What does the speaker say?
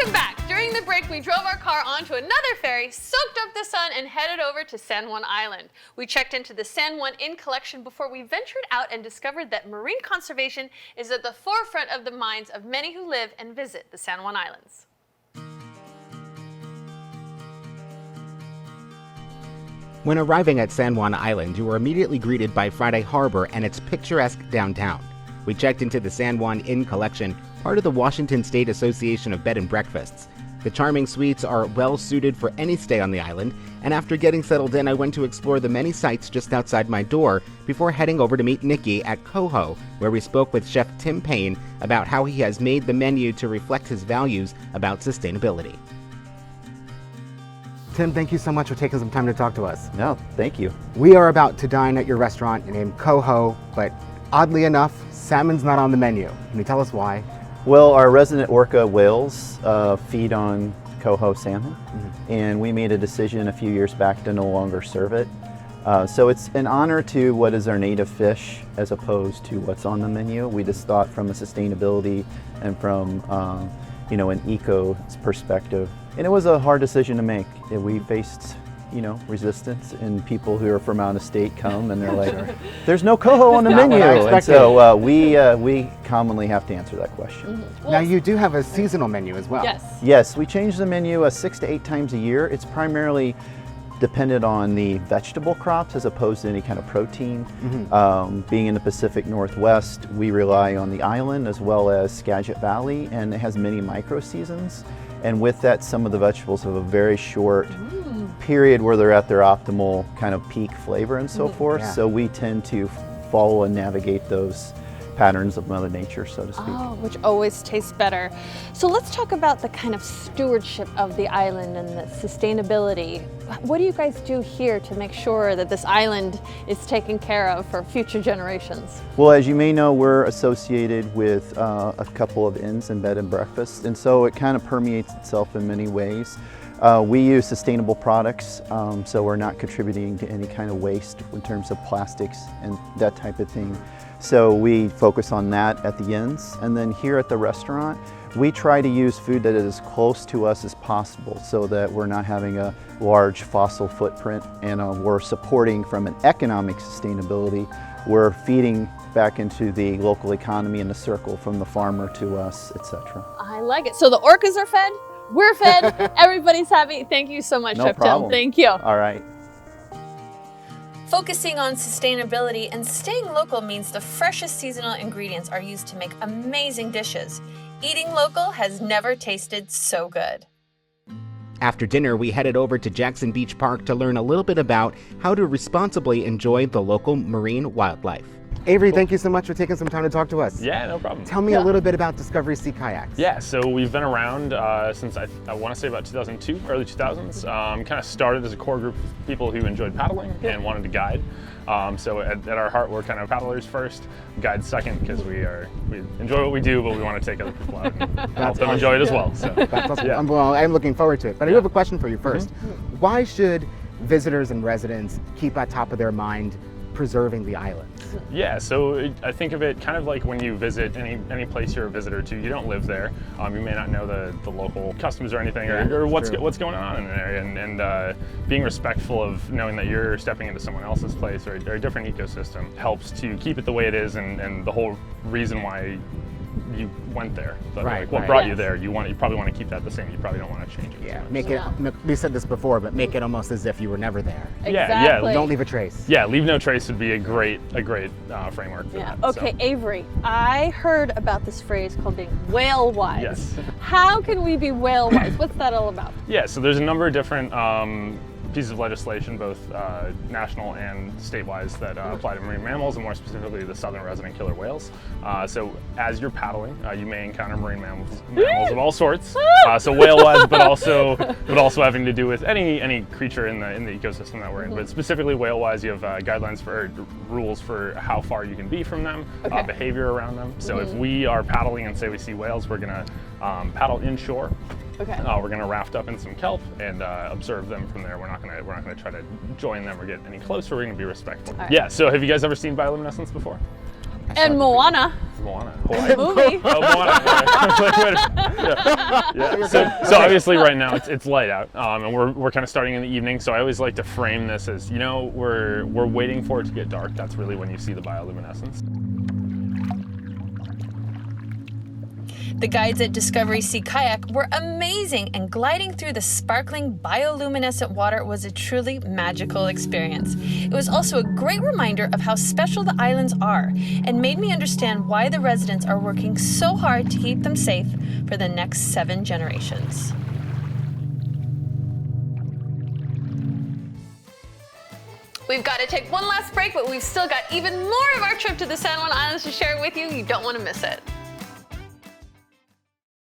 Welcome back. During the break, we drove our car onto another ferry, soaked up the sun, and headed over to San Juan Island. We checked into the San Juan Inn collection before we ventured out and discovered that marine conservation is at the forefront of the minds of many who live and visit the San Juan Islands. When arriving at San Juan Island, you were immediately greeted by Friday Harbor and its picturesque downtown. We checked into the San Juan Inn collection, part of the Washington State Association of Bed and Breakfasts. The charming suites are well suited for any stay on the island, and after getting settled in, I went to explore the many sights just outside my door before heading over to meet Nikki at Coho, where we spoke with Chef Tim Payne about how he has made the menu to reflect his values about sustainability. Tim, thank you so much for taking some time to talk to us. No, thank you. We are about to dine at your restaurant named Coho, but oddly enough, salmon's not on the menu. Can you tell us why? Well, our resident orca whales feed on coho salmon, and we made a decision a few years back to no longer serve it. So it's an honor to what is our native fish as opposed to what's on the menu. We just thought from a sustainability and from an eco perspective. And it was a hard decision to make. We faced resistance, and people who are from out of state come and they're like, there's no coho on the menu. And so we commonly have to answer that question. Now you do have a seasonal menu as well. Yes, we change the menu 6 to 8 times a year. It's primarily dependent on the vegetable crops as opposed to any kind of protein. Being in the Pacific Northwest, we rely on the island as well as Skagit Valley, and it has many micro seasons. And with that, some of the vegetables have a very short period where they're at their optimal kind of peak flavor and so forth. Yeah. So we tend to follow and navigate those patterns of Mother Nature, so to speak. Oh, which always tastes better. So let's talk about the kind of stewardship of the island and the sustainability. What do you guys do here to make sure that this island is taken care of for future generations? Well, as you may know, we're associated with a couple of inns and bed and breakfasts, and so it kind of permeates itself in many ways. We use sustainable products, so we're not contributing to any kind of waste in terms of plastics and that type of thing. So we focus on that at the inns, and then here at the restaurant, we try to use food that is as close to us as possible so that we're not having a large fossil footprint, and we're supporting from an economic sustainability. We're feeding back into the local economy in a circle from the farmer to us, etc. I like it. So the orcas are fed, we're fed, everybody's happy. Thank you so much, Chef Tim. Thank you. All right. Focusing on sustainability and staying local means the freshest seasonal ingredients are used to make amazing dishes. Eating local has never tasted so good. After dinner, we headed over to Jackson Beach Park to learn a little bit about how to responsibly enjoy the local marine wildlife. Avery, thank you so much for taking some time to talk to us. Yeah, no problem. Tell me a little bit about Discovery Sea Kayaks. Yeah, so we've been around since I want to say about 2002, early 2000s. Kind of started as a core group of people who enjoyed paddling and wanted to guide. So at our heart, we're kind of paddlers first, guides second, because we enjoy what we do, but we want to take other people out and help them enjoy it as well. So that's awesome. Well, I'm looking forward to it. But I do have a question for you first. Why should visitors and residents keep at top of their mind preserving the islands? Yeah, so I think of it kind of like when you visit any place you're a visitor to. You don't live there. You may not know the local customs or anything, or what's going on in an area, and being respectful of knowing that you're stepping into someone else's place or a different ecosystem helps to keep it the way it is, and the whole reason why you went there. But what brought you there? You probably want to keep that the same. You probably don't want to change it. Yeah, make it. We said this before, but make it almost as if you were never there. Yeah. Don't leave a trace. Yeah, leave no trace would be a great framework for that. Okay, so. Avery, I heard about this phrase called being whale wise. Yes. How can we be whale wise? What's that all about? Yeah, so there's a number of different pieces of legislation, both national and state-wise, that apply to marine mammals, and more specifically the southern resident killer whales. So as you're paddling, you may encounter marine mammals of all sorts. So whale-wise, but also having to do with any creature in the ecosystem that we're in. But specifically whale-wise, you have guidelines for rules for how far you can be from them, behavior around them. So if we are paddling and say we see whales, we're gonna paddle inshore. Okay. We're going to raft up in some kelp and observe them from there. We're not going to try to join them or get any closer. We're going to be respectful. Right. Yeah. So have you guys ever seen bioluminescence before? And Moana. Moana. The movie. Oh, Moana. Yeah. So obviously right now it's light out, and we're kind of starting in the evening. So I always like to frame this as, you know, we're waiting for it to get dark. That's really when you see the bioluminescence. The guides at Discovery Sea Kayak were amazing, and gliding through the sparkling bioluminescent water was a truly magical experience. It was also a great reminder of how special the islands are, and made me understand why the residents are working so hard to keep them safe for the next 7 generations. We've got to take one last break, but we've still got even more of our trip to the San Juan Islands to share with you. You don't want to miss it.